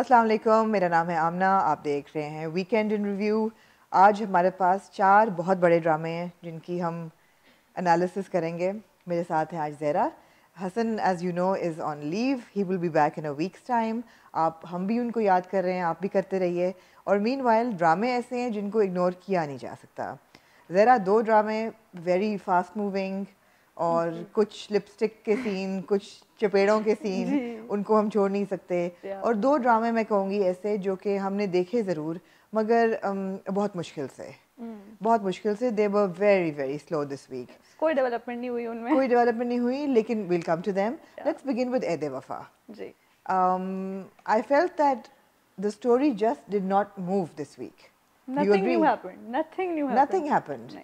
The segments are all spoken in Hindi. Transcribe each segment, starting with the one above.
अस्सलाम वालेकुम, मेरा नाम है आमना। आप देख रहे हैं वीकेंड इन रिव्यू। आज हमारे पास 4 बहुत बड़े ड्रामे हैं जिनकी हम एनालिसिस करेंगे। मेरे साथ हैं आज Zehra. Hassan as you know is on leave, he will be back in a week's time. हम भी उनको याद कर रहे हैं, आप भी करते रहिए। और मीनवाइल ड्रामे ऐसे हैं जिनको इग्नोर किया नहीं जा सकता। ज़हरा 2 ड्रामे वेरी फास्ट मूविंग और कुछ लिपस्टिक के सीन, कुछ चपेड़ों के सीन, उनको हम छोड़ नहीं सकते। और 2 ड्रामे मैं कहूँगी ऐसे जो कि हमने देखे ज़रूर मगर बहुत मुश्किल से they were very very slow this week. कोई डेवलपमेंट नहीं हुई उनमें, कोई डेवलपमेंट नहीं हुई, लेकिन will come to them. Let's begin with a Wafa. जी I felt that the story just did not move this week. Nothing happened.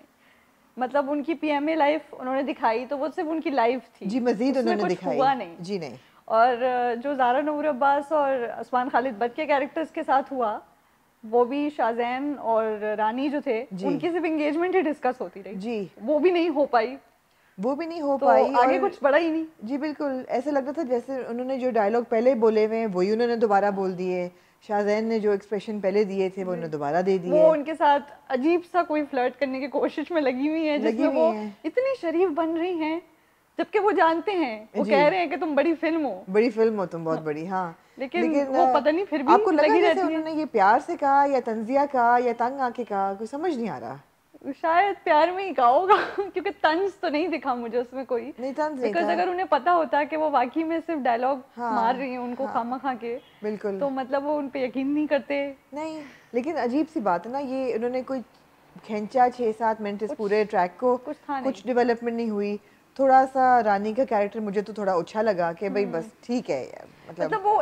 मतलब उनकी पीएमए लाइफ उन्होंने दिखाई तो वो सिर्फ उनकी लाइफ थी जी, मजीद उन्होंने दिखाई हुआ नहीं जी नहीं। और जो ज़ारा नूर अब्बास और उस्मान खालिद बट के कैरेक्टर्स के साथ हुआ, वो भी शाहजैन और रानी जो थे उनकी सिर्फ एंगेजमेंट ही डिस्कस होती रही जी, वो भी नहीं हो पाई तो आगे कुछ बड़ा ही नहीं। जी बिल्कुल, ऐसे लगता था जैसे उन्होंने जो डायलॉग पहले बोले हुए हैं वही उन्होंने दोबारा बोल दिए। शाहजैन ने जो एक्सप्रेशन पहले दिए थे वो उन्होंने दोबारा दे दिए। वो उनके साथ अजीब सा कोई फ्लर्ट करने की कोशिश में लगी हुई है जिसमें वो इतनी शरीफ बन रही हैं जबकि वो जानते हैं, वो कह रहे हैं कि तुम बड़ी फिल्म हो तुम बहुत बड़ी। हाँ, लेकिन वो पता नहीं फिर भी आपको लगा जैसे उन्होंने ये प्यार से कहा या तंजिया कहा या तंग आके कहा, कुछ समझ नहीं आ रहा। शायद प्यार में ही कहा होगा क्योंकि तंज तो नहीं दिखा मुझे उसमें कोई नहीं, तंज नहीं था। अगर उन्हें पता होता कि वो वाकई में सिर्फ डायलॉग मार रही हैं उनको खामा खा के, बिल्कुल, तो मतलब वो उन पे यकीन नहीं करते। नहीं, लेकिन अजीब सी बात है ना, ये उन्होंने कोई खींचा 6-7 मिनट इस पूरे ट्रैक को, कुछ डेवलपमेंट नहीं हुई। थोड़ा सा रानी का कैरेक्टर मुझे तो थोड़ा अच्छा लगा कि भाई बस ठीक है, मतलब वो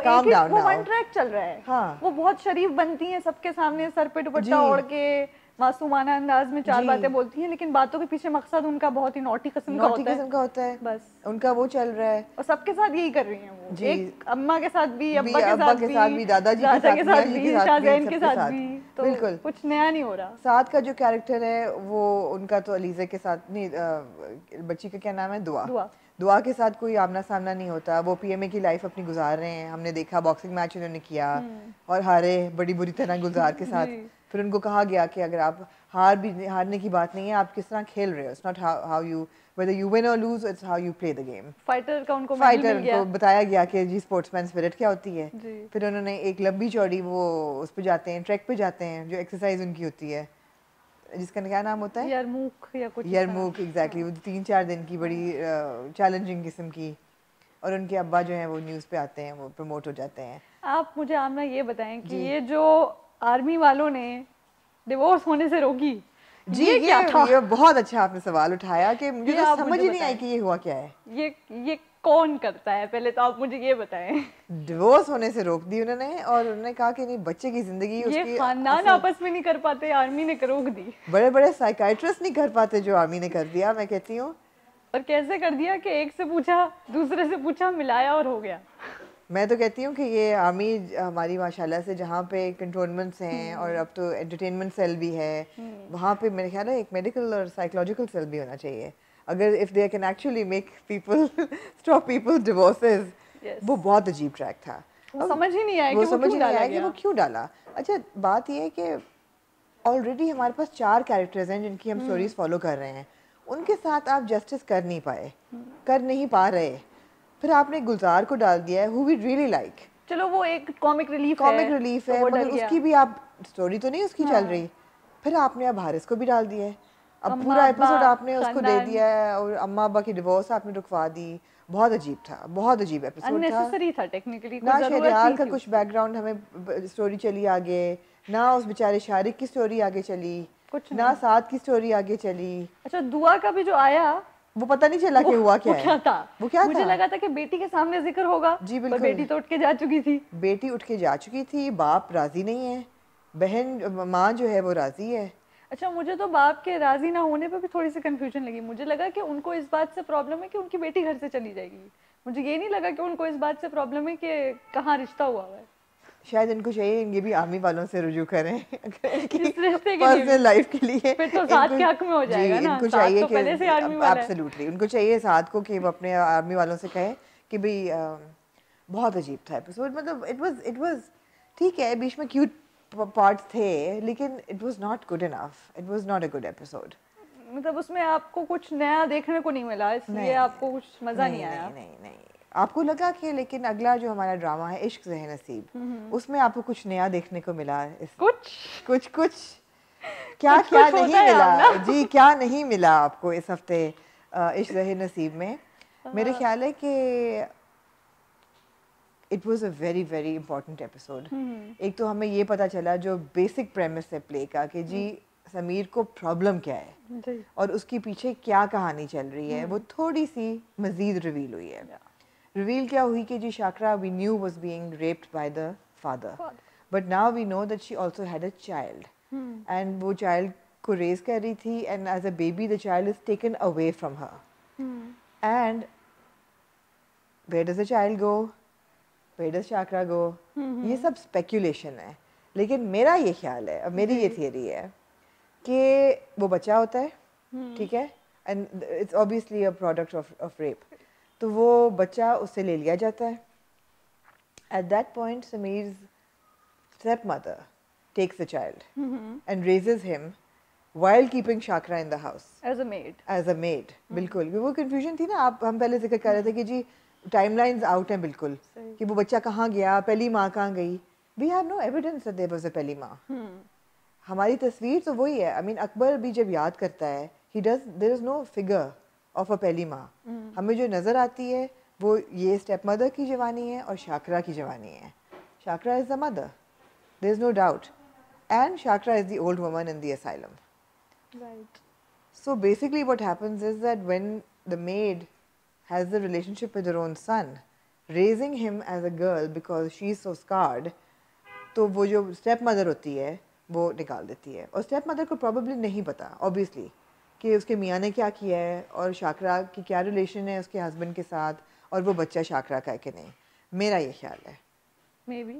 वन ट्रैक चल रहा है। हाँ, वो बहुत शरीफ बनती हैं सबके सामने, सर पे दुपट्टा ओढ़ के मासूमाना अंदाज में 4 बातें बोलती हैं, लेकिन बातों के पीछे मकसद उनका बहुत ही नॉटी किस्म का होता है। बस उनका वो चल रहा है और सबके साथ यही कर रही हैं वो जी। एक अम्मा के साथ भी, अब्बा के साथ भी, दादाजी के साथ भी, शाहजैन के साथ भी, तो बिल्कुल कुछ नया नहीं हो रहा। साथ का जो कैरेक्टर है वो उनका तो अलीज़ा के साथ नहीं, बच्ची का क्या नाम है, दुआ के साथ कोई आमना सामना नहीं होता। वो पीएमए की लाइफ अपनी गुजार रहे हैं। हमने देखा बॉक्सिंग मैच उन्होंने किया और हारे बड़ी बुरी तरह गुलजार के साथ। फिर उनको कहा गया कि अगर आप हारने की बात नहीं है, आप किस तरह खेल रहे हो, it's not how you whether you win or lose, it's how you play the game। Fighter का उनको बताया गया कि जी स्पोर्ट्समैन स्पिरिट क्या होती है। फिर उन्होंने एक लंबी चौड़ी वो उस पे जाते हैं, ट्रैक पे जाते हैं, जो एक्सरसाइज उनकी होती है जिसका क्या नाम होता है, यरमूक एग्जैक्टली। वो 3-4 दिन की बड़ी चैलेंजिंग किस्म की। और उनके अब्बा जो हैं वो न्यूज़ पे आते हैं, वो प्रमोट हो जाते हैं। आप मुझे आमना ये बताएं कि ये जो आर्मी वालों ने डिवोर्स होने से रोकी, जी ये क्या था? ये बहुत अच्छा आपने सवाल उठाया कि मुझे तो समझ ही नहीं आई कि ये हुआ क्या है। ये कौन करता है, पहले तो आप मुझे ये बताएं। डिवोर्स होने से रोक दी उन्होंने और उन्होंने कहा कि नहीं, बच्चे की जिंदगी उसकी खानदान आपस में नहीं कर पाते, आर्मी ने रोक दी। बड़े बड़े साइकाइट्रिस्ट नहीं कर पाते जो आर्मी ने कर दिया, मैं कहती हूँ। और कैसे कर दिया कि एक से पूछा, दूसरे से पूछा, मिलाया और हो गया। मैं तो कहती हूँ कि ये आर्मी हमारी माशाल्लाह से जहाँ पे कंट्रोलमेंट्स हैं और अब तो एंटरटेनमेंट सेल भी है, वहाँ पे मेरे ख्याल है एक मेडिकल और साइकोलॉजिकल सेल भी होना चाहिए। अगर if they can actually make people stop people divorces. वो बहुत अजीब ट्रैक था, समझ ही नहीं आया कि वो क्यों डाला। अच्छा, बात ये है कि ऑलरेडी हमारे पास 4 कैरेक्टर्स हैं जिनकी हम स्टोरीज फॉलो कर रहे हैं, उनके साथ आप जस्टिस कर नहीं पा रहे। फिर आपने गुलजार को डाल दिया है, who we really like। चलो वो एक कॉमिक रिलीफ है तो मगर उसकी भी आप स्टोरी तो नहीं उसकी चल रही। फिर आपने अब हारिस को भी डाल दिया है, अब पूरा एपिसोड आपने उसको दे दिया है और अम्मा अब्बा की डिवोर्स आपने रुकवा दी। बहुत अजीब था, बहुत अजीब एपिसोड था, अननेसेसरी था टेक्निकली। ना शहरयार का कुछ बैकग्राउंड हमें स्टोरी चली आगे, ना उस बेचारे शारिक की स्टोरी आगे चली, ना साथ की स्टोरी आगे चली। अच्छा, दुआ का भी जो आया वो पता नहीं चला कि हुआ क्या है। वो क्या था? मुझे लगा था कि बेटी के सामने जिक्र होगा। जी बिल्कुल, बेटी तो उठ के जा चुकी थी। बाप राजी नहीं है, बहन माँ जो है वो राजी है। अच्छा, मुझे तो बाप के राजी ना होने पे भी थोड़ी सी कंफ्यूजन लगी। मुझे लगा कि उनको इस बात से प्रॉब्लम है कि उनकी बेटी घर से चली जाएगी। मुझे ये नहीं लगा कि उनको इस बात से प्रॉब्लम है कि कहाँ रिश्ता हुआ है। शायद इनको चाहिए ये भी आर्मी वालों से रुजू करें पर्सनल लाइफ के लिए, फिर तो साथ के हक में हो जाएगा ना। इनको चाहिए तो पहले से आर्मी वाला है। एब्सोल्युटली उनको चाहिए साथ को कि वो अपने आर्मी वालों से कहे कि भाई बहुत अजीब था एपिसोड। मतलब इट वाज ठीक है बीच में क्यूट पार्ट्स थे लेकिन it was not good enough, it was not a good episode. मतलब उसमें आपको कुछ नया देखने को नहीं मिला, इसलिए आपको कुछ मजा नहीं आया? नहीं आपको लगा कि लेकिन अगला जो हमारा ड्रामा है इश्क ज़े नसीब, उसमें आपको कुछ नया देखने को मिला? कुछ क्या कुछ क्या नहीं मिला जी, क्या नहीं मिला आपको इस हफ्ते इश्क ज़े नसीब में? मेरे ख्याल है कि it was a very very important episode. एक तो हमें ये पता चला जो बेसिक प्रेमिस है प्ले का कि जी समीर को प्रॉब्लम क्या है और उसके पीछे क्या कहानी चल रही है, वो थोड़ी सी मजीद रिवील हुई है। रिवील क्या हुई कि जी Shakra we knew was being raped by the father, but now we know that she also had a child and वो चाइल्ड को रेज कर रही थी and as a baby the child is taken away from her and where does the child go, where does Shakra go, ये सब स्पेकुलेशन है। लेकिन मेरा ये ख्याल है, अब मेरी ये थियरी है कि वो बच्चा होता है, ठीक है, and it's obviously a product of rape, तो वो बच्चा उससे ले लिया जाता है। At that point Sameer's stepmother takes the child and raises him while keeping Shakra in the house as a maid. बिल्कुल वो confusion थी ना, आप हम पहले जिक्र कर रहे थे कि जी टाइमलाइंस आउट हैं बिल्कुल कि वो बच्चा कहाँ गया, पहली माँ कहाँ गई। We have no evidence that there was a पहली माँ। हमारी तस्वीर तो वही है। आई मीन अकबर भी जब याद करता है he does, there is no figure of a पहली माँ। हमें जो नज़र आती है वो ये स्टेप मदर की जवानी है और शाकरा की जवानी है। Shakra is the mother, there is no doubt, and Shakra is the old woman in the asylum. Right. So basically what happens is that when the maid has the relationship with her own son, raising him as a girl because she is so scarred, तो वो जो step mother होती है वो निकाल देती है। और step mother को probably नहीं पता obviously कि उसके मियाँ ने क्या किया है और शाकरा की क्या रिलेशन है उसके हस्बैंड के साथ और वो बच्चा शाकरा का है कि नहीं। मेरा ये ख्याल है। मे बी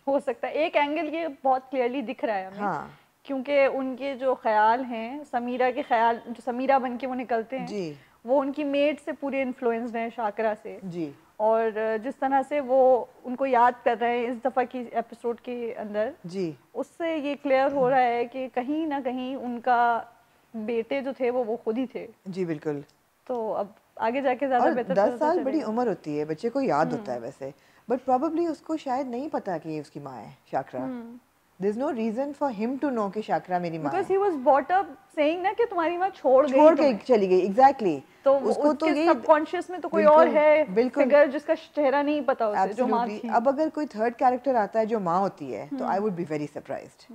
हो सकता है। एक एंगल ये बहुत क्लियरली दिख रहा है हमें। हाँ। क्योंकि उनके जो ख्याल हैं, समीरा के ख्याल जो समीरा बन के वो निकलते हैं जी, वो उनकी मेड से पूरे इन्फ्लुएंस्ड हैं, शाकरा से जी। और जिस तरह से वो उनको याद कर रहे हैं इस दफ़ा की एपिसोड के अंदर जी, उससे ये क्लियर हो रहा है कि कहीं ना कहीं उनका बेटे जो थे वो खुद ही थे। जी बिल्कुल। तो अब आगे जाके ज़्यादा बेहतर 10 साल बड़ी उम्र होती है, बच्चे को याद होता है वैसे, बट प्रोबेबली उसको शायद नहीं पता कि ये उसकी माँ है Shakra. There's no reason for him to know कि शाकरा मेरी माँ है। Because he was brought up saying ना कि तुम्हारी माँ छोड़ के चली गई। Exactly. तो उसको तो ये सबकॉन्शियस में तो कोई और है फिगर जिसका चेहरा नहीं पता उसे जो माँ थी। अब अगर कोई थर्ड कैरेक्टर आता है जो माँ होती है तो I would be very surprised.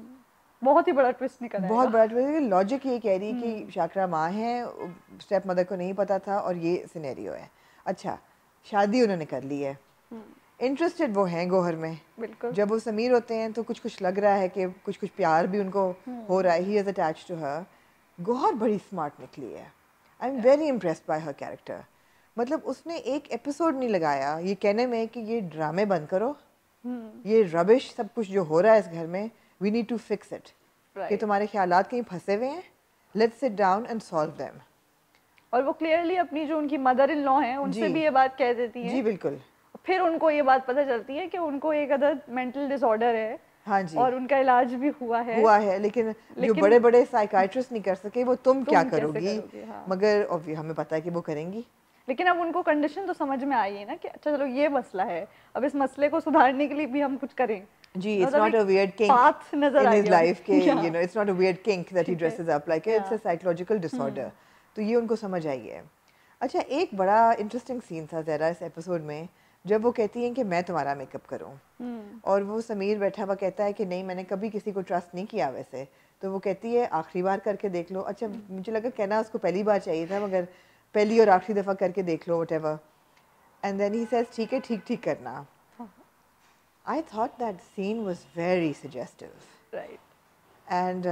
बहुत ही बड़ा ट्विस्ट निकल आएगा। बहुत बड़ा ट्विस्ट। लॉजिक ये कह रही कि शाकरा माँ है, स्टेप मदर को नहीं पता था और ये सिनेरियो है। अच्छा, शादी उन्होंने कर ली है, इंटरेस्टेड वो हैं गोहर में। बिल्कुल। जब वो समीर होते हैं तो कुछ कुछ लग रहा है कि कुछ कुछ प्यार भी उनको हो रहा है। He is attached to her. Gohar बड़ी स्मार्ट निकली है। I am very impressed by her character. मतलब उसने एक एपिसोड नहीं लगाया ये कहने में कि ये ड्रामे बंद करो, ये रबिश सब कुछ जो हो रहा है इस घर में, we need to fix it. कि तुम्हारे ख्यालात कहीं फंसे हुए हैं, let's sit down and solve them. और वो क्लियरली अपनी जो उनकी मदर इन लॉ हैं उनसे भी ये बात कह देती है। जी बिल्कुल। फिर उनको ये बात पता चलती है कि उनको एक अदर मेंटल डिसऑर्डर है। हाँ जी। और उनका इलाज भी हुआ है लेकिन जो बड़े बड़े साइकाइट्रिस्ट नहीं कर सके वो तुम क्या करोगी। हाँ। मगर हमें पता है कि वो करेंगी। लेकिन अब उनको कंडीशन तो समझ में आई है ना कि अच्छा चलो ये मसला है, अब इस मसले को सुधारने के लिए भी हम कुछ करें। जी, it's not a weird kink in his life के you know it's not a weird kink that he dresses up like it's a psychological disorder। तो ये उनको समझ आई है। अच्छा, एक बड़ा इंटरेस्टिंग सीन था ज़रा इस एपिसोड में जब वो कहती हैं कि मैं तुम्हारा मेकअप करूं और वो समीर बैठा हुआ कहता है कि नहीं मैंने कभी किसी को ट्रस्ट नहीं किया वैसे। तो वो कहती है आखिरी बार करके देख लो। अच्छा, मुझे लगा कहना उसको पहली बार चाहिए था मगर पहली और आखिरी दफ़ा करके देख लो whatever. And then he says ठीक है ठीक करना। I thought that scene was very suggestive. Right. And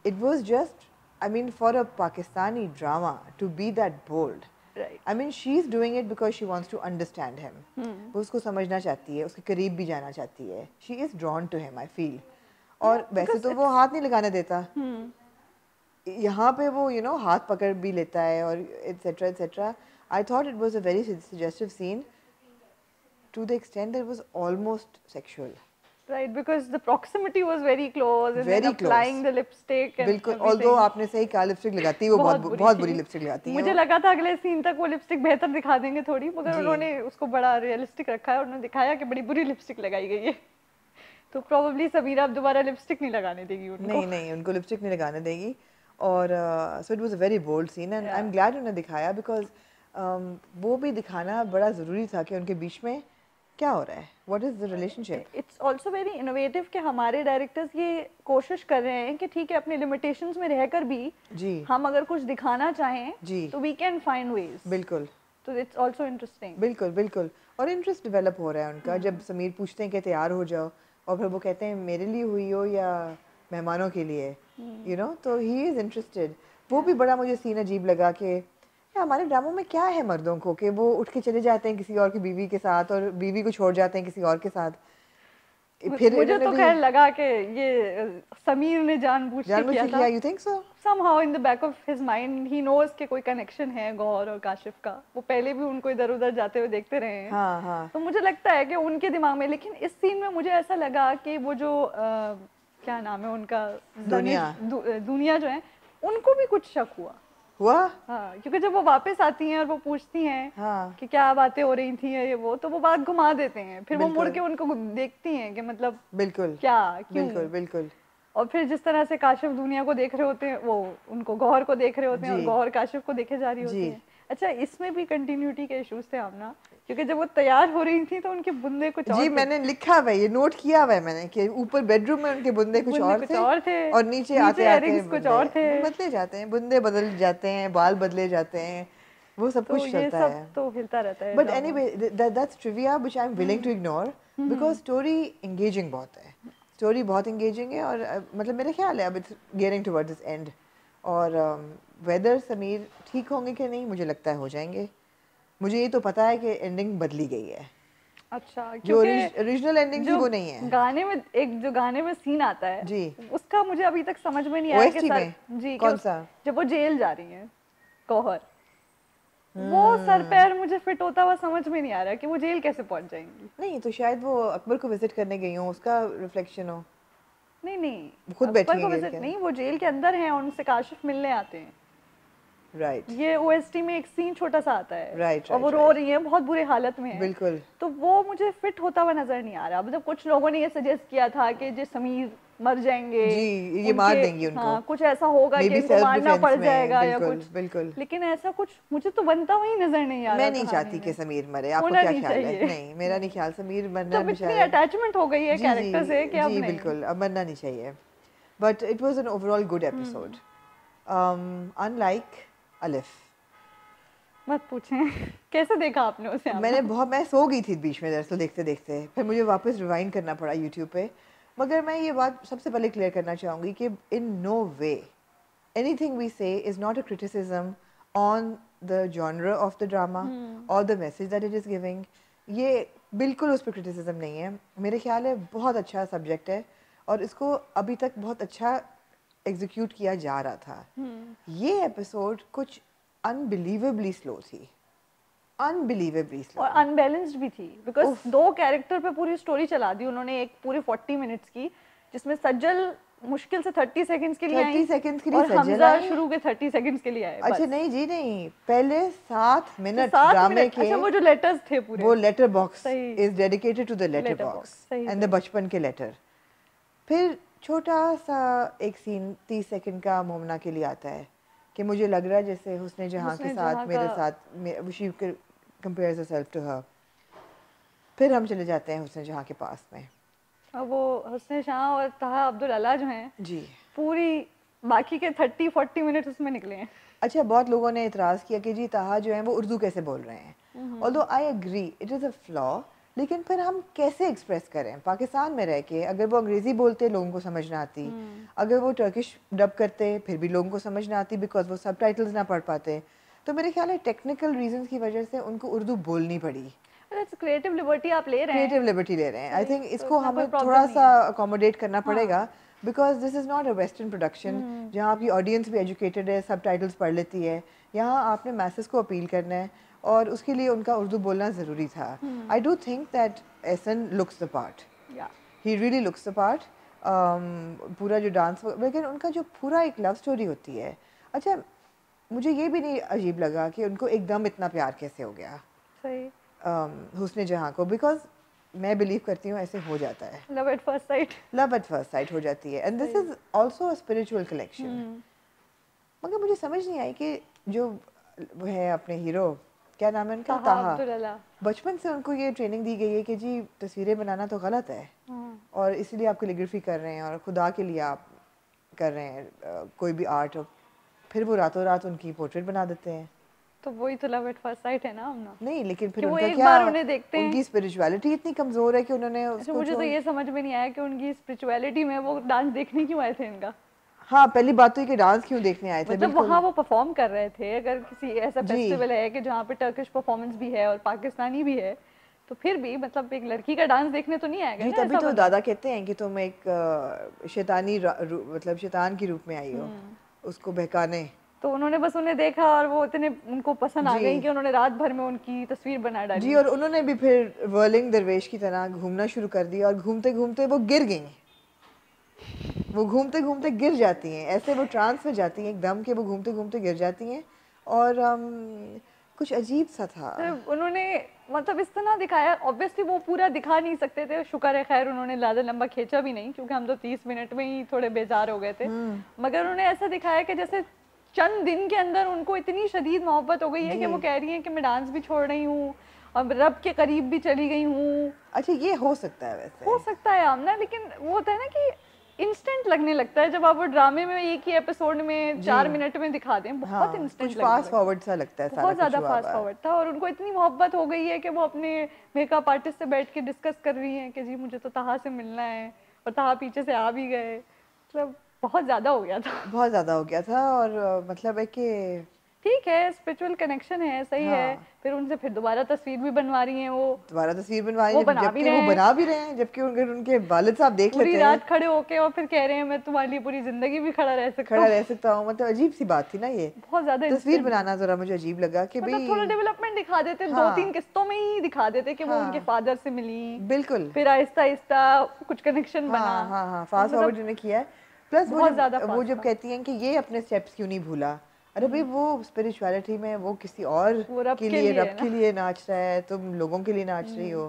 it was just, I mean, for a Pakistani drama to be that bold. Right. I mean, she's doing it because she wants to understand him. वो उसको समझना चाहती है, उसके करीब भी जाना चाहती है. She is drawn to him, I feel. और वैसे तो वो हाथ नहीं लगाने देता. यहाँ पे वो you know हाथ पकड़ भी लेता है और etc etc. I thought it was a very suggestive scene. To the extent that it was almost sexual. Right, because the proximity was very close and then applying the lipstick and बिल्कुल, although आपने सही कहा लिपस्टिक लगाती है वो बहुत बुरी लिपस्टिक लगाती है। मुझे लगा था अगले सीन तक वो लिपस्टिक बेहतर दिखा देंगे थोड़ी, मगर उन्होंने उसको बड़ा रियलिस्टिक रखा है और उन्होंने दिखाया कि बड़ी बुरी लिपस्टिक लगाई गई है। तो प्रोबेबली समीरा अब दोबारा लिपस्टिक नहीं लगाने देगी उनको। नहीं उनको लिपस्टिक नहीं लगाने देगी। और so it was a very bold scene and I am glad उन्होंने दिखाया, बिकॉज वो भी दिखाना बड़ा ज़रूरी था कि उनके बीच में क्या हो रहा है, what is the relationship. It's also very innovative कि हमारे डायरेक्टर्स ये कोशिश कर रहे हैं कि ठीक है अपने लिमिटेशंस में रहकर भी जी हम अगर कुछ दिखाना चाहें जी तो वी कैन फाइंड वेज। बिल्कुल, तो इट्स आल्सो इंटरेस्टिंग। बिल्कुल बिल्कुल, और इंटरेस्ट डेवलप हो रहा है उनका। जब समीर पूछते हैं कि तैयार हो जाओ और फिर वो कहते हैं मेरे लिए हुई हो या मेहमानों के लिए, यू नो, तो ही इज़ इंटरेस्टेड। वो भी बड़ा मुझे सीन अजीब लगा कि हमारे ड्रामों में क्या है मर्दों को कि वो उठ के चले जाते हैं किसी और की बीवी के साथ और बीवी को छोड़ जाते हैं किसी और के साथ। फिर मुझे तो खैर लगा कि ये समीर ने जानबूझ के किया था। You think so? Somehow in the back of his mind he knows कि कोई कनेक्शन है गौहर और काशिफ का। वो पहले भी उनको इधर-उधर जाते हुए देखते रहे हैं। हाँ, हाँ। तो मुझे लगता है कि उनके दिमाग में, लेकिन इस सीन में मुझे ऐसा लगा कि वो जो क्या नाम है उनका, दुनिया जो है, उनको भी कुछ शक हुआ। हाँ, क्योंकि जब वो वापस आती हैं और वो पूछती हैं हाँ, कि क्या बातें हो रही थी ये वो, तो वो बात घुमा देते हैं। फिर वो मुड़ के उनको देखती हैं कि मतलब बिल्कुल क्या क्यों। बिल्कुल बिल्कुल। और फिर जिस तरह से काशिफ दुनिया को देख रहे होते हैं, वो उनको गौहर को देख रहे होते हैं और गौहर काशिफ को देखे जा रही होती है। अच्छा, इसमें भी कंटिन्यूटी के इश्यूज थे आमना, क्योंकि जब वो तैयार हो रही थी तो उनके बुंदे कुछ और। जी मैंने लिखा हुआ है, ये नोट किया हुआ है मैंने कि ऊपर बेडरूम में उनके बुंदे कुछ और थे और नीचे आते आते कुछ और थे। बदले जाते हैं, बुंदे बदल जाते हैं, बाल बदले जाते हैं, वो सब कुछ चलता है, तो हिलता रहता है। But anyway that's trivia which I am willing to ignore, because story engaging बहुत है। स्टोरी बहुत एंगेजिंग है और मतलब मेरा ख्याल है अब it's gearing towards this and. और वेदर समीर ठीक होंगे कि नहीं, मुझे लगता है हो जाएंगे। मुझे ये तो पता है कि एंडिंग बदली गई है। अच्छा, जो ओरिजिनल एंडिंग थी वो नहीं है। गाने में एक जो गाने में सीन आता है जी, उसका मुझे अभी तक समझ में नहीं आया कि सर जी कौन सा, जब वो जेल जा रही है गौहर, वो सर पैर मुझे फिट होता हुआ समझ में नहीं आ रहा कि वो जेल कैसे पहुंच जाएंगी। नहीं तो शायद वो अकबर को विजिट करने गई हो, उसका रिफ्लेक्शन हो। नहीं खुद बैठी हैं, नहीं वो जेल के अंदर हैं और उनसे काशिफ मिलने आते हैं। राइट ये ओएसटी में एक सीन छोटा सा आता है। राइट और वो रो रही है, बहुत बुरे हालत में है। बिल्कुल। तो वो मुझे फिट होता हुआ नजर नहीं आ रहा। मतलब कुछ लोगों ने ये सजेस्ट किया था कि जो समीर मर जाएंगे जी, ये मार देंगी उनको। हाँ, कुछ ऐसा होगा कि इनको मारना पड़ जाएगा या कुछ। बिल्कुल। लेकिन ऐसा कुछ मुझे तो बनता हुआ ही नजर नहीं आ रहा। मैं नहीं चाहती कि समीर मरे। आपका क्या ख्याल है? नहीं, मेरा नहीं ख्याल समीर मरना नहीं चाहिए। इतनी अटैचमेंट हो गई है कैरेक्टर से कि अब नहीं। जी बिल्कुल, अब मरना नहीं चाहिए। But it was an overall good episode, unlike अलिफ। मत पूछें कैसे देखा आपने उसे? मैं सो गई थी बीच में दरअसल देखते देखते, फिर मुझे वापस रिवाइंड करना पड़ा यूट्यूब पे। मगर मैं ये बात सबसे पहले क्लियर करना चाहूँगी कि in no way anything we say is not a criticism on the genre of the drama और the message that it is giving. ये बिल्कुल उस पर क्रिटिसिज्म नहीं है। मेरे ख्याल है बहुत अच्छा सब्जेक्ट है और इसको अभी तक बहुत अच्छा एग्जीक्यूट किया जा रहा था। ये एपिसोड कुछ अनबिलीवेबली स्लो थी, अनबिलीवेबली स्लो और अनबैलेंस्ड भी थी, बिकॉज दो कैरेक्टर पे पूरी स्टोरी चला दी उन्होंने एक पूरी 40 मिनट्स की, जिसमें सज्जल मुश्किल से 30 सेकंड्स के लिए आई, 30 सेकंड्स के लिए और हमजा शुरू के 30 सेकंड्स के लिए आए। अच्छा नहीं जी नहीं, पहले 7 मिनट ड्रामे के। अच्छा वो जो लेटर्स थे पूरे, वो letter box is dedicated to the letter box and the बचपन के लेटर। फिर छोटा सा एक सीन 30 सेकंड का मोमना के लिए आता है कि मुझे लग रहा है जैसे हुस्ने जहाँ के साथ मेरे साथ she compares herself to her. फिर हम चले जाते हैं हुस्ने जहाँ के पास में। अब वो हुस्ने जहाँ और ताहा अब्दुल अला जो हैं जी, पूरी बाकी के 30-40 मिनट उसमें निकले हैं। अच्छा, बहुत लोगों ने इतराज़ किया कि जी ताहा जो है वो उर्दू कैसे बोल रहे हैं। Although I agree it is a flaw, लेकिन फिर हम कैसे एक्सप्रेस करें? पाकिस्तान में रह के अगर वो अंग्रेज़ी बोलते लोगों को समझ ना आती, अगर वो टर्किश डब करते फिर भी लोगों को समझ ना आती बिकॉज वो सबटाइटल्स ना पढ़ पाते। तो मेरे ख्याल है टेक्निकल रीजंस की वजह से उनको उर्दू बोलनी पड़ी। क्रिएटिव लिबर्टी आप ले रहे हैं, क्रिएटिव लिबर्टी ले रहे हैं। आई थिंक इसको हमें थोड़ा सा अकोमोडेट करना पड़ेगा because this is not a western production जहाँ आपकी ऑडियंस भी एजुकेटेड है, सबटाइटल्स पढ़ लेती है। यहाँ आपने मैसेज को अपील करना है और उसके लिए उनका उर्दू बोलना ज़रूरी था। I do think that Ehsan looks the part. He really looks the part. पूरा जो डांस, लेकिन उनका जो पूरा एक लव स्टोरी होती है। अच्छा, मुझे ये भी नहीं अजीब लगा कि उनको एकदम इतना प्यार कैसे हो गया सही हुस्न जहाँ को, बिकॉज मैं बिलीव करती हूँ ऐसे हो जाता है, love at first sight, love at first sight हो जाती है, and this is also a spiritual collection. मगर मुझे समझ नहीं आई कि जो वो है अपने हीरो, क्या नाम है उनका, ताहा, बचपन से उनको ये ट्रेनिंग दी गई है कि जी तस्वीरें बनाना तो गलत है और इसीलिए आप कैलीग्राफी कर रहे हैं और खुदा के लिए आप कर रहे हैं कोई भी आर्ट, फिर वो रातों रात उनकी पोर्ट्रेट बना देते हैं। तो वही तो लव एट फर्स्ट साइट है ना हमना। नहीं, लेकिन फिर उनका क्या, उनकी स्पिरिचुअलिटी इतनी कमजोर है कि उन्होंने उसको मुझे तो ये समझ में नहीं आया कि उनकी स्पिरिचुअलिटी में वो डांस देखने क्यों आए थे इनका। हाँ, पहली बात तो ये कि डांस क्यों देखने आए थे, मतलब वहाँ वो परफॉर्म कर रहे थे, अगर किसी ऐसा फेस्टिवल है कि जहाँ पे टर्किश परफॉर्मेंस भी है और पाकिस्तानी भी है, तो फिर भी मतलब एक लड़की का डांस देखने तो नहीं आएगा ना। तभी तो दादा कहते हैं कि तुम एक शैतानी मतलब शैतान के रूप में आई हो उसको बहकाने। तो उन्होंने बस उन्हें देखा और वो इतने उनको पसंद आ गई कि उन्होंने रात भर में उनकी तस्वीर बना डाली। जी, और उन्होंने भी फिर वर्लिंग दरवेश की तरह घूमना शुरू कर दिया और घूमते घूमते वो गिर गई। वो घूमते घूमते गिर जाती हैं, ऐसे वो ट्रांस में जाती हैं एकदम के वो घूमते घूमते गिर जाती हैं। और कुछ अजीब सा था। तो उन्होंने मतलब इस तरह दिखाया, ऑब्वियसली वो पूरा दिखा नहीं सकते थे, शुक्र है खैर उन्होंने ज़्यादा लंबा खींचा भी नहीं, क्योंकि हम तो 30 मिनट में ही थोड़े बेजार हो गए थे। मगर उन्होंने ऐसा दिखाया कि जैसे चंद दिन के अंदर उनको इतनी शदीद मोहब्बत हो गई है कि वो कह रही है कि मैं डांस भी छोड़ रही हूँ और रब के करीब भी चली गई हूँ। अच्छा, ये हो सकता है, वैसे हो सकता है आमना, लेकिन वो होता है ना कि इंस्टेंट लगने लगता है जब आप वो ड्रामे में एक ही एपिसोड में 4 मिनट में दिखा दें, बहुत इंस्टेंट कुछ फास्ट फॉरवर्ड सा लगता है, बहुत ज़्यादा फास्ट फॉरवर्ड था। और उनको इतनी मोहब्बत हो गई है कि वो अपने मेकअप आर्टिस्ट से बैठ के डिस्कस कर रही हैं कि जी मुझे तो ताहा से मिलना है, और ताहा पीछे से आ भी गए। मतलब बहुत ज़्यादा हो गया था, बहुत ज़्यादा हो गया था। और मतलब है कि ठीक है, स्पिरिचुअल कनेक्शन है, सही है। फिर उनसे फिर दोबारा तस्वीर भी बनवा रही हैं, वो दोबारा तस्वीर बनवा रही हैं, जबकि वो बना भी रहे हैं, जबकि उनके वालिद साहब देख लेते हैं पूरी रात खड़े होके और फिर कह रहे हैं मैं तुम्हारे लिए पूरी जिंदगी भी खड़ा रह सकता हूँ। मतलब अजीब सी बात थी ना, ये बहुत ज्यादा तस्वीर बनाना जरा मुझे अजीब लगा कि मतलब थोड़ा डेवलपमेंट दिखा देते, 2-3 किस्तों में ही दिखा देते कि वो उनके फादर से मिली, बिल्कुल, फिर आहिस्ता आहिस्ता कुछ कनेक्शन बना। हाँ, फास्ट फॉरवर्ड जिन्हें किया है। प्लस वो जब कहती हैं कि ये अपने स्टेप्स क्यों नहीं भूला, अरे भाई वो स्पिरिचुअलिटी में वो किसी और के लिए, रब के लिए नाच रहा है, तुम लोगों के लिए नाच रही हो,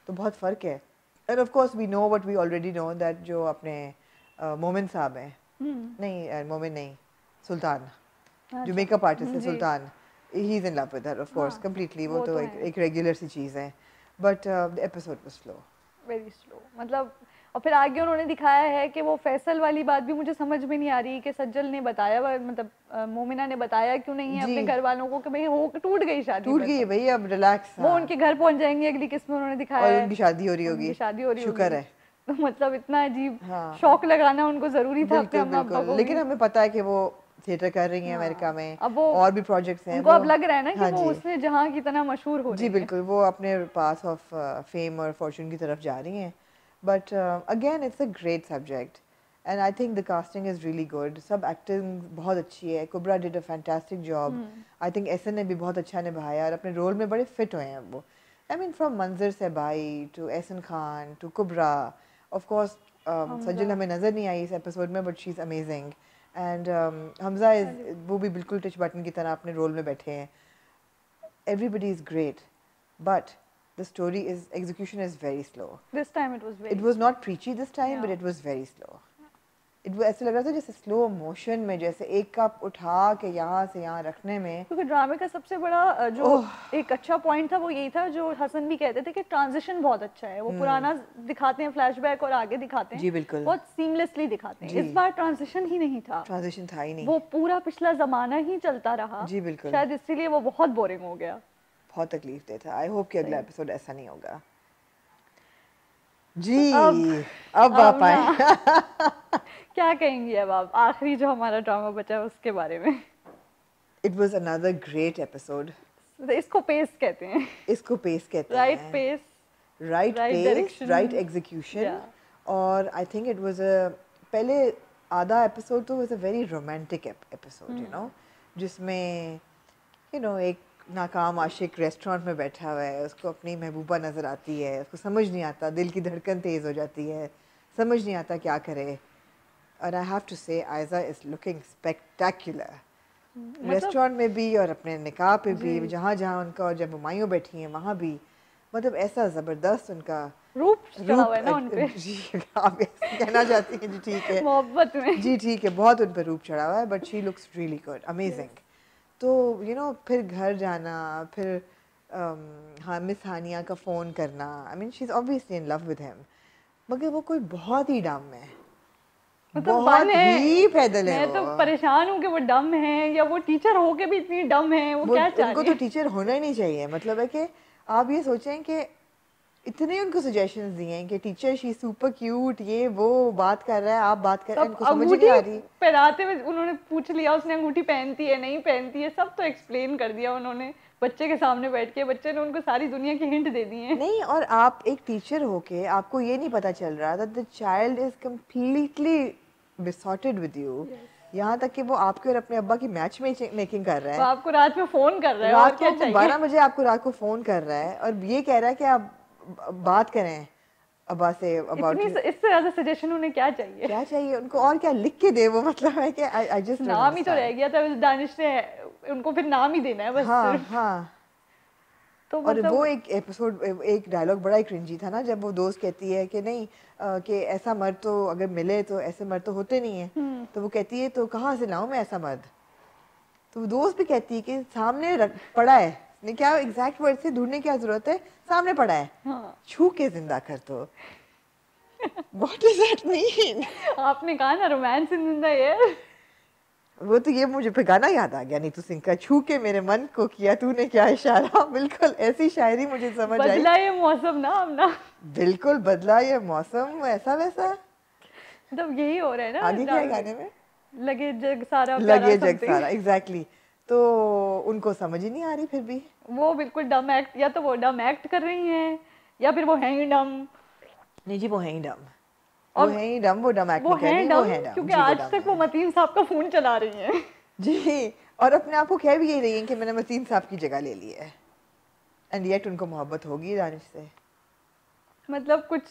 तो बहुत फ़र्क है। And of course we know what we already know, that जो अपने मोमिन साहब हैं, नहीं मोमिन नहीं, सुल्तान, जो मेकअप आर्टिस्ट है Sultan, he is in love with her of course completely. वो तो एक रेगुलर सी चीज़ है, but the episode was slow, very slow. मतलब और फिर आगे उन्होंने दिखाया है कि वो फैसल वाली बात भी मुझे समझ में नहीं आ रही कि सज्जल ने बताया, मतलब मोमिना ने बताया क्यों नहीं है अपने घर वालों को कि भाई वो टूट गई शादी, टूट गई है भाई, अब रिलैक्स, वो उनके घर पहुंच जाएंगे अगली किस्त में, उन्होंने दिखाया और उनकी शादी हो रही होगी, शादी हो रही होगी, शुक्र है। तो मतलब इतना अजीब शौक लगाना उनको जरूरी था अपने अम्मा अब्बा को। लेकिन हमें पता है कि वो थिएटर कर रही हैं अमेरिका में, अब वो और भी प्रोजेक्ट्स हैं, उनको अब लग रहा है ना कि वो उसने जहां की तरह मशहूर हो रही है। जी बिल्कुल, वो अपने पास ऑफ फेम और फॉर्चून की तरफ जा रही हैं। But again it's a great subject and I think the casting is really good, सब एक्टिंग बहुत अच्छी है, Kubra did a fantastic job, I think Ahsan ने भी बहुत अच्छा निभाया और अपने रोल में बड़े फिट हुए हैं वो। आई mean from Manzar Sehbai to Ahsan Khan to Kubra, of course Sajal हमें नज़र नहीं आई इस एपिसोड में, but she is amazing. And Hamza is, वो भी बिल्कुल टच बटन की तरह अपने रोल में बैठे हैं। Everybody is great, but the story is, execution is very slow. This time it was very, it was not preachy this time, but it was very slow. It was ऐसा लग रहा था जैसे स्लो मोशन में, जैसे एक कप उठा के यहाँ से यहाँ रखने में। क्योंकि ड्रामे का सबसे बड़ा जो एक अच्छा पॉइंट था वो यही था, जो हसन भी कहते थे कि ट्रांजिशन बहुत अच्छा है, वो पुराना दिखाते हैं फ्लैशबैक और आगे दिखाते हैं, जी बिल्कुल, बहुत सीमलेसली दिखाते हैं। इस बार ट्रांजिशन ही नहीं था, ट्रांजिशन था ही नहीं, वो पूरा पिछला जमाना ही चलता रहा। जी बिल्कुल, शायद इसीलिए वो बहुत बोरिंग हो गया, बहुत तकलीफ देता था। आई होप कि अगला एपिसोड ऐसा नहीं होगा। जी अब आप आए क्या कहेंगी अब आप, आखिरी जो हमारा ड्रामा बचा है उसके बारे में? It was another great episode. इसको पेस कहते हैं, इसको पेस कहते हैं, right pace, right pace, right execution. और I think it was a, पहले आधा एपिसोड तो was a very romantic episode, you know, जिसमें यू नो एक नाकाम आशिक रेस्टोरेंट में बैठा हुआ है, उसको अपनी महबूबा नज़र आती है, उसको समझ नहीं आता, दिल की धड़कन तेज़ हो जाती है, समझ नहीं आता क्या करे. और आई हैव टू से Aiza is looking spectacular restaurant में भी और अपने निकाह पे भी, जहाँ जहाँ उनका, और जब हुमायूं बैठी हैं वहाँ भी, मतलब ऐसा ज़बरदस्त उनका रूप चढ़ा हुआ है ना उन पे. जी आप कहना चाहती हैं. जी ठीक है, मोहब्बत में. जी ठीक है, बहुत उन पर रूप चढ़ा हुआ है. But she looks really good, amazing. तो यू नो फिर घर जाना, फिर हाँ मिस हानिया का फ़ोन करना. I mean she is obviously in love with him, मगर वो कोई बहुत ही डम है, बहुत ही पैदल है. मैं तो परेशान हूँ कि वो डम है या वो टीचर हो के भी इतनी डम है. वो क्या चाह रही है? उनको तो टीचर होना ही नहीं चाहिए. मतलब है कि आप ये सोचें कि इतने उनको सजेशंस दिए हैं कि टीचर शी सुपर क्यूट, ये वो बात कर रहा है, आप बात कर रहे हैं, इनको समझ नहीं आ रही. पहनाते हुए उन्होंने पूछ लिया उसने अंगूठी पहनती है नहीं पहनती है, सब तो एक्सप्लेन कर दिया उन्होंने बच्चे के सामने बैठ के. बच्चे ने उनको सारी दुनिया की हिंट दे दी है. नहीं, और आप एक टीचर होके आपको ये नहीं पता चल रहा that the child is completely besotted with you. यहाँ तक कि वो आपके और अपने अब्बा की मैच मेकिंग कर रहा है. वो आपको रात में फोन कर रहा है. रात को 12 बजे आपको रात को फोन कर रहा है और ये कह रहा है कि आप बात करें अब्बा से अबाउट. इससे ज्यादा सजेशन उन्हें क्या चाहिए? क्या चाहिए उनको और क्या लिख के दे? वो मतलब है कि आई जस्ट नाम ही तो रह गया था दानिश ने, उनको फिर नाम ही देना है बस. हाँ हाँ. तो और वो एक एपिसोड, एक डायलॉग बड़ा ही क्रिंजी था ना, जब वो दोस्त कहती है कि नहीं कि ऐसा मर्द तो अगर मिले तो ऐसे मर्द तो होते नहीं है. तो वो कहती है तो कहाँ से लाऊं मैं ऐसा मर्द? तो वो दोस्त भी कहती है कि सामने पड़ा है. नहीं, क्या एग्जैक्ट वर्ड से ढूंढने की क्या जरूरत है, सामने पड़ा है. हाँ. छू के जिंदा कर. तो व्हाट डज दैट मीन? आपने कहा ना रोमांस इन जिंदा यार. वो तो ये मुझे फिर गाना याद आ गया, नीतू सिंह का, छू के मेरे मन को किया तूने क्या इशारा. बिल्कुल ऐसी शायरी मुझे समझ आई. बदला ये मौसम ना अपना. बिल्कुल बदला ये मौसम, ऐसा वैसा. मतलब यही हो रहा है ना आगे क्या है गाने में? लगे जग सारा, लगे जग सारा. एग्जैक्टली. तो उनको समझ ही नहीं आ रही फिर भी. वो बिल्कुल डम एक्ट, या तो वो डम एक्ट कर रही हैं या फिर वो हैं ही डम. नहीं जी, वो हैं ही डम. वो है ही डम, वो डम एक्ट नहीं कर रही, वो है डम. क्योंकि आज तक वो मतीन साहब का फोन चला रही हैं. जी, और अपने आप को कह भी यही रही हैं कि मैंने मतीन साहब की जगह ले ली है. एंड येट उनको मोहब्बत होगी दानिश से. मतलब कुछ,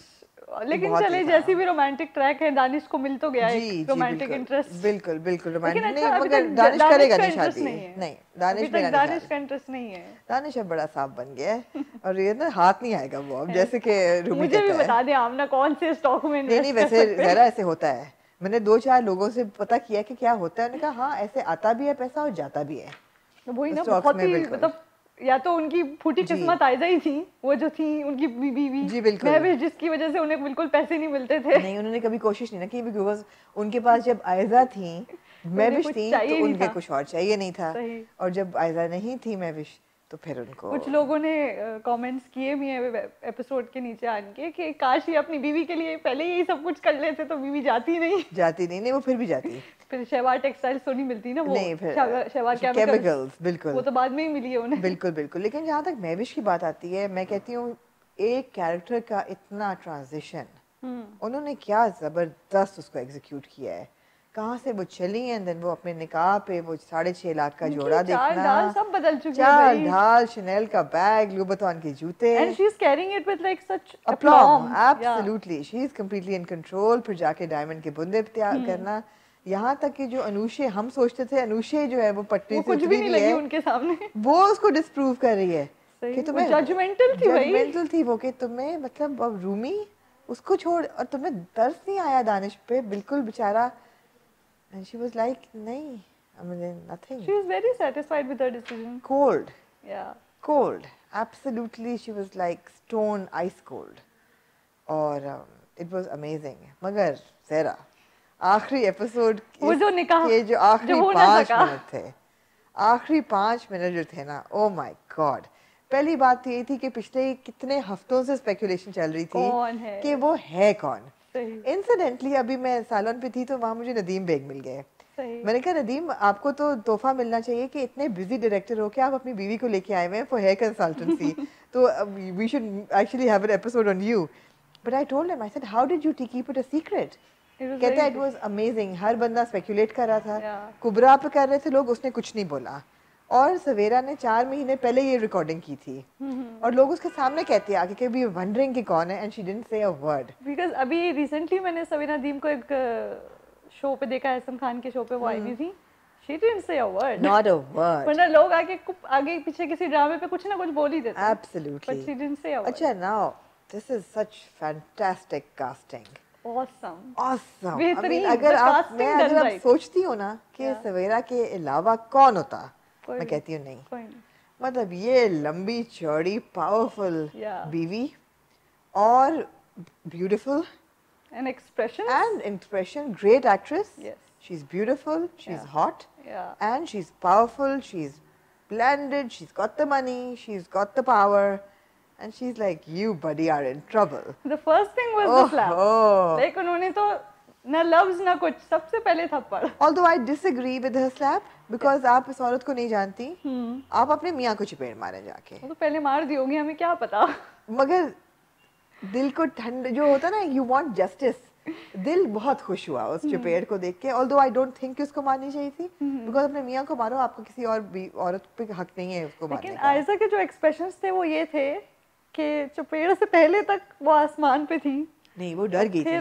लेकिन चले जैसी भी रोमांटिक ट्रैक है, दानिश को मिल तो गया एक रोमांटिक इंटरेस्ट. बिल्कुल बिल्कुल रोमांटिक नहीं, मगर दानिश करेगा नहीं शादी. नहीं, दानिश में दानिश का इंटरेस्ट नहीं है. दानिश अब बड़ा साफ बन गया है और ये ना हाथ नहीं आएगा वो अब, जैसे कि रूमी मुझे भी बता दे आमना कौन से स्टॉक में इन्वेस्ट. नहीं वैसे जरा ऐसे होता है. मैंने 2-4 लोगों से पता किया कि क्या होता है. उन्होंने कहा हाँ ऐसे आता भी है पैसा और जाता भी है. वही ना, बहुत ही मतलब या तो उनकी फूटी किस्मत आयजा ही थी, वो जो थी उनकी बीवी. जी बिल्कुल. मैं भी जिसकी वजह से उन्हें बिल्कुल पैसे नहीं मिलते थे. नहीं, उन्होंने कभी कोशिश नहीं ना की, बिकॉज उनके पास जब आयजा थी, महविश थी, तो उनके कुछ और चाहिए नहीं था. और जब आयजा नहीं थी महविश, तो फिर उनको कुछ लोगों ने कमेंट्स किए भी हैं एपिसोड के नीचे आके कि काश ये अपनी बीवी के लिए पहले ही सब कुछ कर लेते तो बीवी जाती नहीं. वो फिर भी जाती. फिर शहवार टेक्सटाइल्स तो नहीं मिलती ना, वो नहीं, फिर शहवार केमिकल्स. बिल्कुल, वो तो बाद में ही मिली है उन्हें. बिल्कुल बिल्कुल. लेकिन जहाँ तक महविश की बात आती है, मैं कहती हूँ एक कैरेक्टर का इतना ट्रांजिशन उन्होंने क्या जबरदस्त उसको एग्जीक्यूट किया है. कहाँ से वो चली एंड देन वो अपने निकाह पे वो 6.5 लाख का जोड़ा देखना, चाल सब बदल चुकी है. चाल ढाल, शनेल का बैग, लुबुतन के जूते, and she is carrying it with like such aplomb. Absolutely, she is completely in control. फिर जाके डायमंड के बुंदे तैयार करना. यहाँ तक कि जो अनुषे, हम सोचते थे अनुषे जो है वो पट्टी से कुछ भी नहीं लगी उनके सामने, वो उसको डिस्प्रूव कर रही है कि तुम्हें जजमेंटल थी वो, कि तुम्हें मतलब अब रूमी उसको छोड़ और तुम्हें दर्द नहीं आया दानिश पे बिल्कुल बेचारा. And she was like, nahi, I mean, nothing. She was very satisfied with her decision. Cold. Yeah. Cold. Absolutely, she was like stone ice cold. और it was amazing. मगर ज़रा आखिरी एपिसोड वो जो निकाह के जो आखिरी 5 मिनट थे, आखिरी 5 मिनट जो थे ना, oh my God. पहली बात तो ये थी कि पिछले कितने हफ्तों से स्पेकुलेशन चल रही थी कि वो है कौन. इंसिडेंटली अभी मैं सालन पे थी तो वहाँ मुझे नदीम बेग मिल गए. मैंने कहा नदीम आपको तो तोहफा मिलना चाहिए कि इतने बिजी डायरेक्टर हो के आप अपनी बीवी को लेके आए हुए हैं फॉर हेयर कंसल्टेंसी. तो we should actually have an episode on you. But I told him, I said how did you keep it a secret. कहता है इट वाज अमेजिंग. हर बंदा स्पेकुलेट कर रहा था, कुबरा पे कर रहे थे लोग, उसने कुछ नहीं बोला. और सवेरा ने 4 महीने पहले ये रिकॉर्डिंग की थी और लोग उसके सामने कहते हैं आगे कि वी वंडरिंग कि कौन है and she didn't say a word. Because अभी रिसेंटली मैंने सवेरा नदीम को एक शो पे देखा, एहसन खान के शो पे वो आई हुई थी, she didn't say a word, not a word. वरना लोग आगे पीछे किसी ड्रामे पे कुछ ना कुछ बोल ही देते हैं। Absolutely, but she didn't say a word. अच्छा, now this is such fantastic casting, awesome awesome. बेहतरीन। अगर आप सोचती हो ना कि सवेरा के अलावा कौन होता, मैं कहती हूँ नहीं। मतलब ये लंबी चौड़ी पावरफुल बीवी और beautiful and expression, great actress. Yes, she's beautiful, she's hot, and she's powerful, she's blended, she's got the money, she's got the power, and she's like, you buddy are in trouble. The first thing was the slap. Like उन्होंने तो ना लफ्ज ना कुछ, सबसे पहले थप्पड़। Although I disagree with her slap because आप इस औरत को नहीं जानती, आप अपने मियाँ को चपेट मारे जाके। वो तो पहले मार दी होगी, हमें क्या पता। मगर दिल को ठंड जो होता है ना, you want justice, दिल बहुत खुश हुआ उस चपेट को देख के। Although I don't think कि उसको मारनी चाहिए थी, because अपने मियाँ को मारो, आपको किसी और औरत पे हक नहीं है उसको मारने का। लेकिन आयशा के जो एक्सप्रेशंस थे वो ये थे कि चपेट से पहले तक वो आसमान पे थी। नहीं, वो डर गई थी,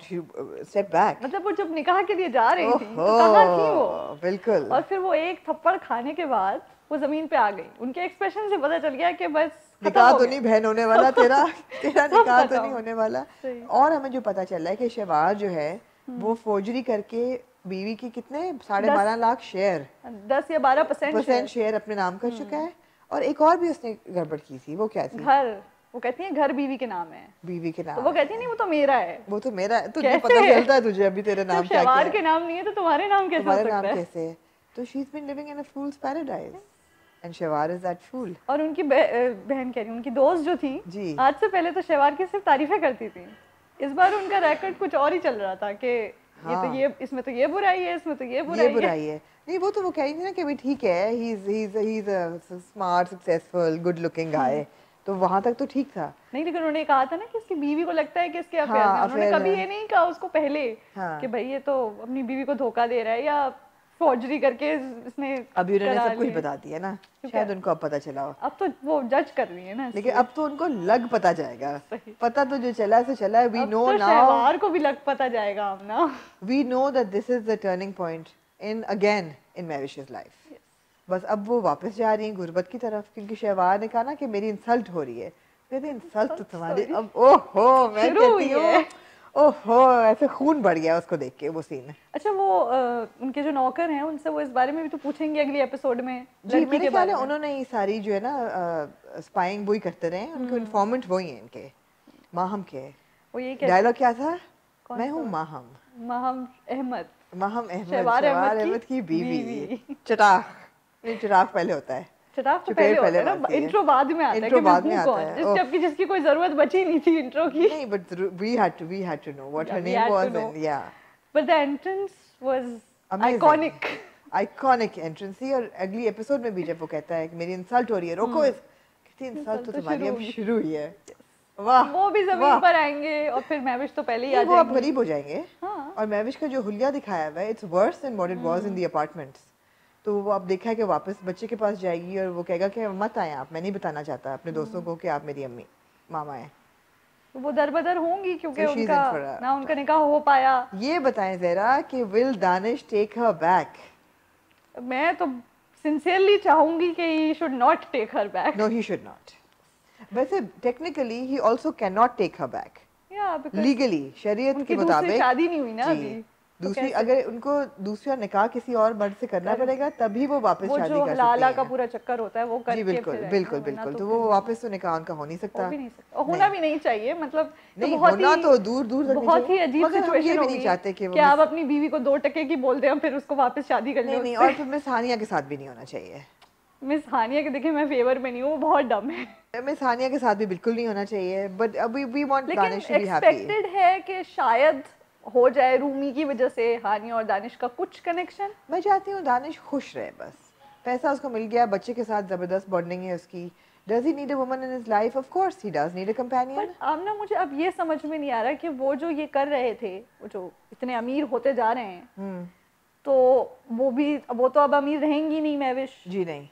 she stepped back। मतलब वो जब निकाह के लिए जा रही थी तो कहाँ थी वो? बिल्कुल। और फिर वो एक थप्पड़ खाने के बाद वो जमीन पे आ गई। उनके एक्सप्रेशन से पता चल गया कि बस निकाह तो नहीं बहन होने वाला तेरा निकाह तो नहीं होने वाला। और हमें जो पता चल रहा है कि शहबाज जो है वो फोर्जरी करके बीवी की कितने 12.5 लाख शेयर, 10 या 12% शेयर अपने नाम कर चुका है। और एक और भी उसने गड़बड़ की थी, वो क्या थी? घर, वो कहती है घर बीवी के नाम है, बीवी के नाम। तो वो कहती है नहीं वो तो मेरा है। वो तो मेरा है, तुझे पता चलता है तुझे अभी तेरा नाम क्या है? शहबाज के नाम नहीं है तो तुम्हारे नाम कैसे हो सकता है? कैसे? तो she is been living in a fool's paradise and Shahwar is that fool. और उनकी बहन कह रही उनकी दोस्त जो थी जी, आज से पहले तो शहवार की सिर्फ तारीफें करती थी, इस बार उनका रिकॉर्ड कुछ और ही चल रहा था कि ये तो ये इसमें तो ये बुराई है, इसमें तो ये बुराई है। नहीं, वो तो वो कह रही थी ना कि भाई ठीक है, he is a smart successful good looking guy, तो वहां तक तो ठीक था। नहीं, लेकिन उन्होंने कहा था ना कि इसकी बीवी को लगता है कि इसके अफेयर में, उन्होंने कभी ये नहीं कहा उसको पहले कि भाई ये तो अपनी बीवी को धोखा दे रहा है या फॉर्जरी करके इसने। अभी उन्होंने सब कुछ बता दिया ना, शायद उनको अब पता चला हो। अब तो वो जज कर रही है ना, लेकिन अब तो उनको लग पता जाएगा। पता तो जो चला सो चला है। वी नो नाउ, शहवार को भी लग पता जाएगा अब ना। We know that this is the turning point in Mahvish's life. बस अब वो वापस जा रही हैं गुर्बत की तरफ, क्योंकि शहवार ने कहा ना कि मेरी इंसल्ट हो रही है। कहते इंसल्ट तो तुम्हारी अब, ओहो मैं कहती हूँ ओहो, ऐसे खून बढ़ गया उसको देख के वो सीन। अच्छा, वो उनके जो नौकर हैं उनसे वो इस बारे में भी तो पूछेंगे अगली एपिसोड में। जी, मेरे ख्याल है उन्होंने ये सारी जो है ना स्पाइंग वही करते रहे, उनके इन्फॉर्मेंट वही हैं इनके माहम के। वो ये डायलॉग क्या था? मैं हूँ माहम अहमद, शहवार अहमद की बीवी। चटाक पहले होता है, चटाक तो पहले होता है ना, इंट्रो बाद में आता है कि मैं हूं कौन, जिसकी कोई जरूरत बची नहीं थी इंट्रो की। नहीं, but we had to know what her name was, and yeah, but the entrance was iconic entrance थी। और अगली एपिसोड में भी जब वो कहता है कि मेरी इंसल्ट हो रही है, रोको इस, कहती इंसल्ट तो तुम्हारी अब शुरू हुई है। वाह, वो भी जमीन पर आएंगे और फिर महविश तो पहले ही आ जाएंगे, वो अब गरीब हो जाएंगे। और महविश का जो हुलिया दिखाया हुआ है, it's worse than what it was in the apartments. तो वो अब देखा है कि वापस बच्चे के पास जाएगी और वो कहेगा कि मत आए आप, मैं नहीं बताना चाहता अपने दोस्तों को कि आप मेरी अम्मी मामा हैं। वो दरबदर होंगी क्योंकि उनका निकाह हो पाया। ये बताएं जरा कि will Danish take her back? मैं तो सिंसियरली चाहूंगी कि he should not take her back. No, he should not. वैसे technically he also can not take her back, legally शरीयत के मुताबिक। शादी नहीं हुई ना अभी, दूसरी अगर उनको दूसरा निकाह किसी और मर्द से करना पड़ेगा तभी वो वापस शादी कर सकते हैं। वो जो लाला का पूरा चक्कर होता है वो करके जी बिल्कुल तो वो वापस तो निकाह उनका हो नहीं सकता, होना भी नहीं चाहिए। मतलब नहीं होना तो दूर तक, बहुत ही अजीब सिचुएशन होगी चाहते कि आप अपनी बीवी को 2 टके की बोल दें फिर उसको वापस शादी कर लें। नहीं, और फिर मिस हानिया के साथ भी नहीं होना चाहिए। मिस हानिया के देखिए मैं फेवर में नहीं हूँ, बहुत डम है। मिस हानिया के साथ भी बिल्कुल नहीं होना चाहिए, बट अभी we want Danish to be happy. Expected है कि शायद हो जाए रूमी की वजह से हानिया और दानिश का कुछ कनेक्शन। मैं चाहती हूँ दानिश खुश रहे, बस पैसा उसको मिल गया, बच्चे के साथ जबरदस्त बॉन्डिंग है उसकी। Does he need a woman in his life? Of course he does need a companion. But आमना मुझे अब ये समझ में नहीं आ रहा कि वो जो ये कर रहे थे, वो जो इतने अमीर होते जा रहे हैं, तो वो तो अब अमीर रहेंगी नहीं महविश। जी नहीं,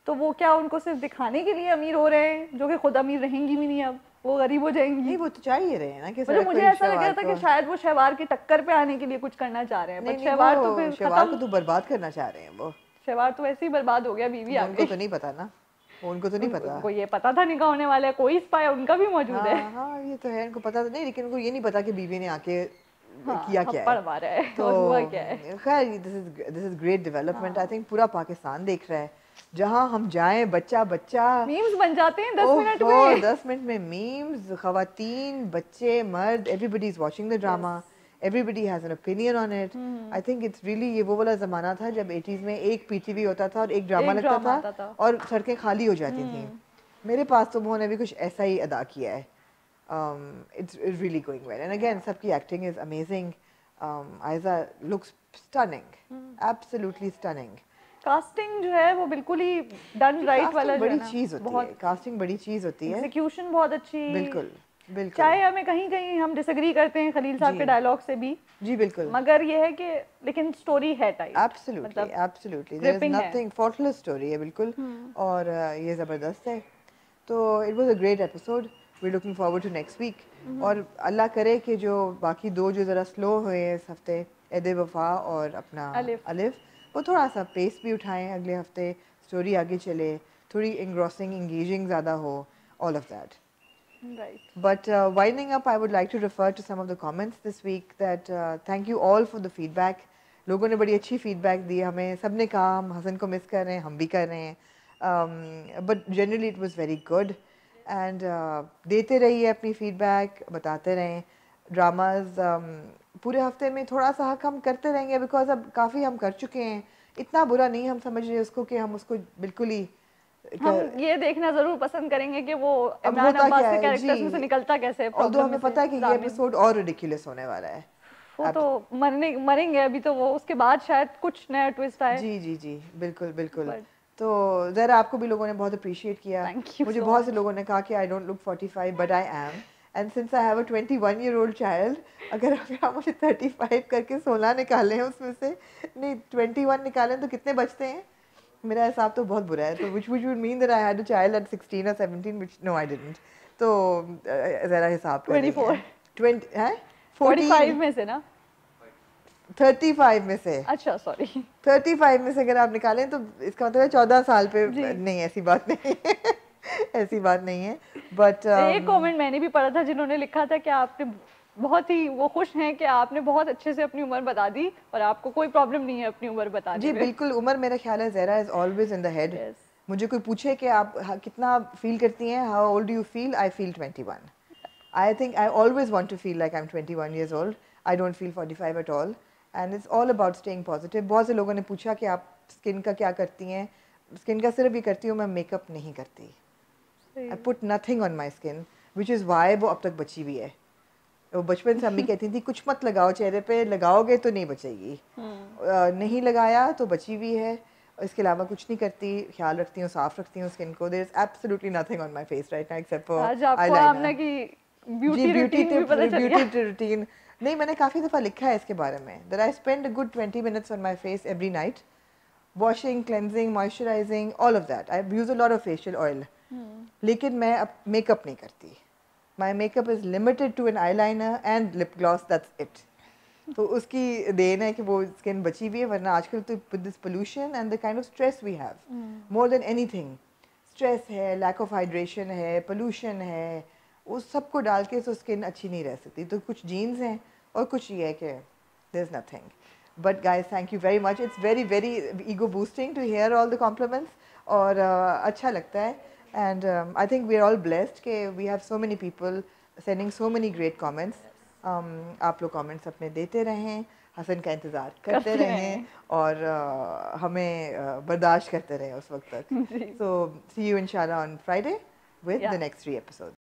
तो वो क्या उनको सिर्फ दिखाने के लिए अमीर हो रहे हैं, जो कि खुद अमीर रहेंगी भी नहीं, अब वो गरीब हो जाएंगी। नहीं, वो तो चाहिए रहे हैं ना कि मतलब मुझे ऐसा लग रहा था कि शायद वो शहवार की टक्कर पे आने के लिए कुछ करना चाह रहे हैं, पर शहवार तो फिर शहवार को तो बर्बाद करना चाह रहे हैं। वो शहवार तो वैसे ही बर्बाद हो गया, बीवी आ गई। उनको तो नहीं पता ना, उनको तो नहीं पता। उनको ये पता था निकाह होने वाला है, कोई स्पाई उनका भी मौजूद है। हाँ ये तो है, उनको पता तो नहीं, लेकिन उनको ये नहीं पता कि बीवी ने आके किया क्या है तो हुआ क्या है। खैर this is great development. I think पूरा पाकिस्तान देख रहा है, जहाँ हम जाएं बच्चा बच्चा मीम्स बन जाते हैं 10 मिनट में। 10 मिनट में मीम्स, खवातीन, बच्चे, मर्द, everybody is watching the drama, everybody has an opinion on it. I think it's really, ये वो वाला ज़माना था जब 80s में एक पीटीवी होता था और एक ड्रामा लगता था और सड़कें खाली हो जाती थी। मेरे पास तो उन्होंने भी कुछ ऐसा ही अदा किया है। It's really going well, and again सबकी acting is amazing. Aiza looks stunning, absolutely stunning. Casting जो है वो बिल्कुल ही डन राइट वाला जो है ना, बड़ी चीज होती है, कास्टिंग बड़ी चीज होती है, एग्जीक्यूशन बहुत अच्छी। बिल्कुल बिल्कुल, चाहे हमें कहीं कहीं हम डिसएग्री करते हैं खलील साहब के डायलॉग से भी, जी बिल्कुल, मगर ये है कि लेकिन स्टोरी है tight, absolutely absolutely, there is nothing, faultless story है बिल्कुल, और ये जबरदस्त है। तो it was a great episode, we are looking forward to next week, और अल्लाह करे कि जो बाकी दो जो ज़रा स्लो हुए इस हफ्ते, एदे वफा और अपना अलिफ, वो थोड़ा सा पेस भी उठाएं अगले हफ्ते, स्टोरी आगे चले, थोड़ी engrossing, engaging ज़्यादा हो, all of that. Right. But winding up, I would like to refer to some of the comments this week that thank you all for the feedback. लोगों ने बड़ी अच्छी feedback दी हमें, सब ने कहा हम हसन को मिस कर रहे हैं, हम भी कर रहे हैं, but generally it was very good. And देते रहिए अपनी feedback, बताते रहें, ड्रामाज पूरे हफ्ते में थोड़ा सा हक हम करते रहेंगे, बिकॉज अब काफ़ी हम कर चुके हैं, इतना बुरा नहीं हम समझ रहे उसको कि हम उसको बिल्कुल ही, हम ये देखना जरूर पसंद करेंगे कि वो इमरान अब्बास के कैरेक्टर्स में से निकलता कैसे है। और हमें पता है कि ये एपिसोड और रिडिकुलस होने वाला है, वो तो मरेंगे अभी, तो वो उसके बाद शायद कुछ नया ट्विस्ट आए। जी जी जी बिल्कुल बिल्कुल। तो ज़रा आपको भी लोगों ने बहुत अप्रिशिएट किया, मुझे बहुत से लोगों ने कहा कि I don't look 45 but I am, and since I have a 21-year-old child, अगर आप मुझे 35 करके 16 निकालें हैं उसमें से, नहीं 21 निकालें तो कितने बचते हैं, मेरा हिसाब तो बहुत बुरा है, तो which would mean that I had a child at 16 or 17, which no I didn't. तो ज़रा हिसाब करें, 20 हैं 45 में से ना, 35 में से, अच्छा सॉरी 35 में से अगर आप निकालें तो इसका मतलब है 14 साल पे, नहीं ऐसी बात नहीं है ऐसी बात नहीं है, बट एक कमेंट मैंने भी पढ़ा था जिन्होंने लिखा था कि आपने बहुत ही वो खुश हैं कि आपने बहुत अच्छे से अपनी उम्र बता दी और आपको कोई प्रॉब्लम नहीं है अपनी उम्र बताने जी बिल्कुल, उम्र मेरा ख्याल है ज़ेरा is always in the head. मुझे कोई पूछे कि आप कितना फील करती हैं, how old do you feel, I feel 21. I think I always want to feel like I am 21 years old. I don't feel 45 at all, and it's all about staying positive. बहुत से लोगों ने पूछा कि आप स्किन का क्या करती हैं, स्किन का सिर्फ ये करती हूँ, मैं मेकअप नहीं करती, I put nothing on my skin, which is why वो अब तक बची हुई है। वो बचपन से अम्मी कहती थी कुछ मत लगाओ चेहरे पे, लगाओगे तो नहीं बचेगी, नहीं लगाया तो बची हुई है, इसके अलावा कुछ नहीं करती, ख्याल रखती हूँ, साफ रखती हूँ स्किन को। There is absolutely nothing on my face right now except for eyeliner. Beauty routine नहीं, मैंने काफ़ी दफ़ा लिखा है इसके बारे में, that I spend a good 20 minutes on my face every night, washing, cleansing, moisturising, all of that. I use a lot of facial oil, लेकिन मैं अब मेकअप नहीं करती। My makeup is limited to an eyeliner and lip gloss, that's it. तो उसकी देन है कि वो स्किन बची हुई है, वरना आजकल तो with this pollution and the kind of stress we have, more than anything, stress है, lack of hydration है, pollution है, उस सब को डाल के तो स्किन अच्छी नहीं रह सकती। तो कुछ जीन्स हैं और कुछ ये है कि there's nothing. But guys, thank you very much. It's very very ego boosting to hear all the compliments, और अच्छा लगता है. And I think we are all blessed कि we have so many people sending so many great comments. आप लोग comments अपने देते रहें, हसन का इंतज़ार करते रहें और हमें बर्दाश्त करते रहें उस वक्त तक. So see you inshallah on Friday with the next 3 episodes.